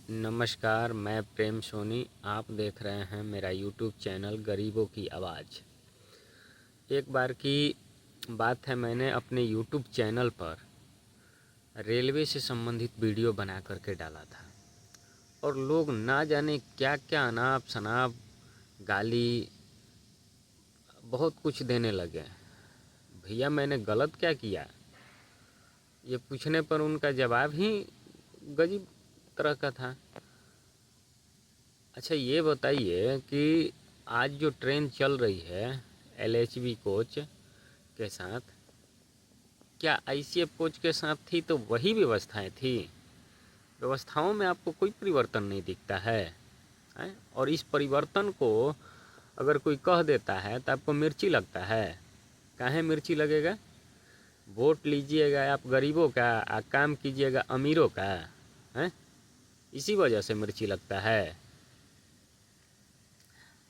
नमस्कार, मैं प्रेम सोनी। आप देख रहे हैं मेरा यूट्यूब चैनल गरीबों की आवाज़। एक बार की बात है, मैंने अपने यूट्यूब चैनल पर रेलवे से संबंधित वीडियो बना करके डाला था और लोग ना जाने क्या क्या अनाप शनाप गाली बहुत कुछ देने लगे। भैया मैंने गलत क्या किया, ये पूछने पर उनका जवाब ही गजब तरह का था। अच्छा ये बताइए कि आज जो ट्रेन चल रही है LHB कोच के साथ, क्या ICF कोच के साथ थी तो वही व्यवस्थाएं थी? व्यवस्थाओं में आपको कोई परिवर्तन नहीं दिखता है, हैं? और इस परिवर्तन को अगर कोई कह देता है तो आपको मिर्ची लगता है। काहे मिर्ची लगेगा? वोट लीजिएगा आप गरीबों का, काम कीजिएगा अमीरों का, हैं? इसी वजह से मिर्ची लगता है।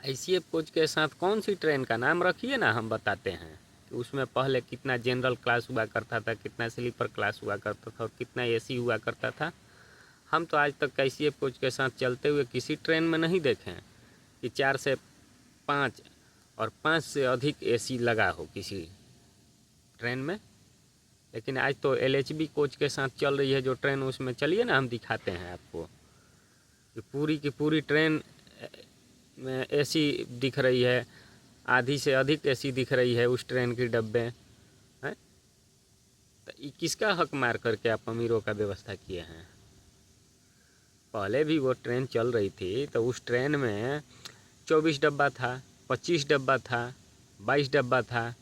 ICF कोच के साथ कौन सी ट्रेन का नाम रखिए ना, हम बताते हैं कि उसमें पहले कितना जनरल क्लास हुआ करता था, कितना स्लीपर क्लास हुआ करता था और कितना AC हुआ करता था। हम तो आज तक ICF कोच के साथ चलते हुए किसी ट्रेन में नहीं देखे कि 4 से 5 और 5 से अधिक AC लगा हो किसी ट्रेन में। लेकिन आज तो LHB कोच के साथ चल रही है जो ट्रेन, उसमें चलिए ना, हम दिखाते हैं आपको कि पूरी की पूरी ट्रेन में AC दिख रही है, आधी से अधिक AC दिख रही है उस ट्रेन की डब्बे हैं। तो ये किसका हक मार करके आप अमीरों का व्यवस्था किए हैं? पहले भी वो ट्रेन चल रही थी तो उस ट्रेन में 24 डब्बा था, 25 डब्बा था, 22 डब्बा था।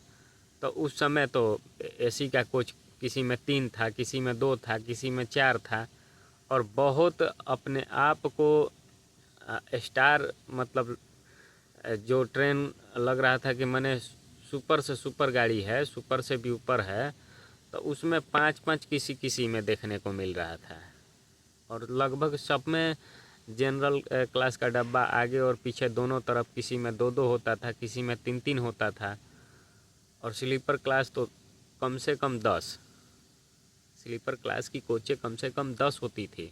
तो उस समय तो AC का कोच किसी में 3 था, किसी में 2 था, किसी में 4 था और बहुत अपने आप को स्टार, मतलब जो ट्रेन लग रहा था कि मैंने सुपर से सुपर गाड़ी है, सुपर से भी ऊपर है। तो उसमें 5-5 किसी किसी में देखने को मिल रहा था और लगभग सब में जनरल क्लास का डब्बा आगे और पीछे दोनों तरफ किसी में 2-2 होता था, किसी में 3-3 होता था और स्लीपर क्लास तो कम से कम 10, स्लीपर क्लास की कोचें कम से कम 10 होती थी।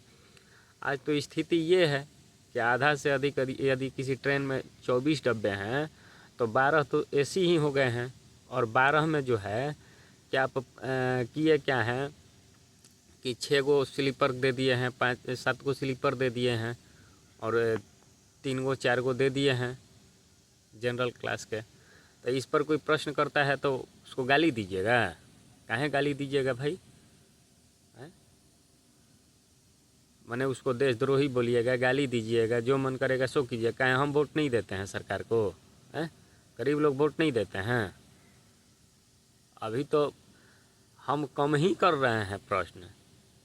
आज तो स्थिति ये है कि आधा से अधिक यदि किसी ट्रेन में 24 डब्बे हैं तो 12 तो AC ही हो गए हैं और 12 में जो है क्या आप किए क्या हैं कि 6 गो स्लीपर दे दिए हैं, 5-7 गो स्लीपर दे दिए हैं और 3 गो 4 गो दे दिए हैं जनरल क्लास के। तो इस पर कोई प्रश्न करता है तो उसको गाली दीजिएगा? काहे गाली दीजिएगा भाई? मैंने उसको देशद्रोही बोलिएगा, गाली दीजिएगा, जो मन करेगा सो कीजिए। काहे हम वोट नहीं देते हैं सरकार को? हैं? गरीब लोग वोट नहीं देते हैं? अभी तो हम कम ही कर रहे हैं प्रश्न।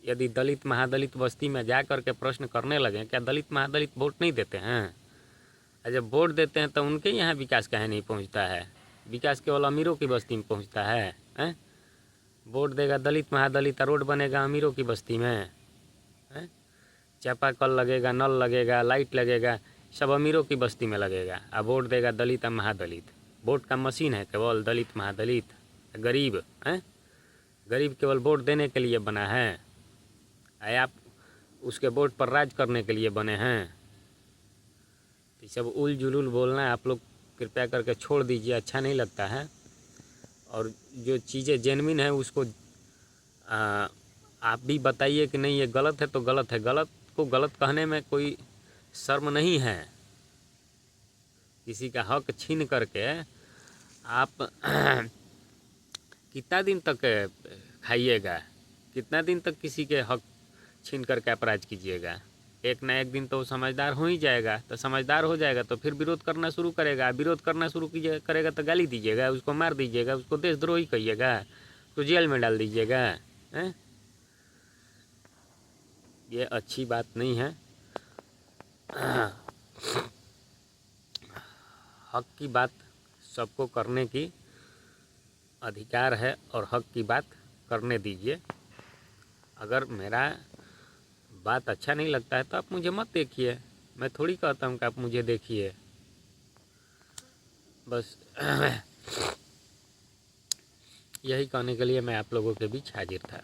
यदि दलित महादलित बस्ती में जा कर के प्रश्न करने लगे, क्या दलित महादलित वोट नहीं देते हैं? और जब वोट देते हैं तो उनके यहाँ विकास काहे नहीं पहुँचता है? विकास केवल अमीरों की बस्ती में पहुँचता है, हैं? वोट देगा दलित महादलित, रोड बनेगा अमीरों की बस्ती में, हैं? चापाकल लगेगा, नल लगेगा, लाइट लगेगा, सब अमीरों की बस्ती में लगेगा। अब वोट देगा दलित और महादलित। वोट का मशीन है केवल दलित महादलित? गरीब हैं? गरीब केवल वोट देने के लिए बना है? आप उसके वोट पर राज करने के लिए बने हैं? ये सब उल जुलूल बोलना आप लोग कृपया करके छोड़ दीजिए, अच्छा नहीं लगता है। और जो चीज़ें जेन्युइन है उसको आप भी बताइए कि नहीं ये गलत है तो गलत है। गलत को गलत कहने में कोई शर्म नहीं है। किसी का हक छीन करके आप कितना दिन तक खाइएगा? कितना दिन तक किसी के हक छीन करके आप राज कीजिएगा? एक ना एक दिन तो समझदार हो ही जाएगा। तो समझदार हो जाएगा तो फिर विरोध करना शुरू करेगा। विरोध करना शुरू करेगा तो गाली दीजिएगा, उसको मार दीजिएगा, उसको देशद्रोही कहिएगा, उसको जेल में डाल दीजिएगा, हैं? ये अच्छी बात नहीं है। हक की बात सबको करने की अधिकार है और हक की बात करने दीजिए। अगर मेरा बात अच्छा नहीं लगता है तो आप मुझे मत देखिए। मैं थोड़ी कहता हूँ कि आप मुझे देखिए। बस यही कहने के लिए मैं आप लोगों के बीच हाजिर था।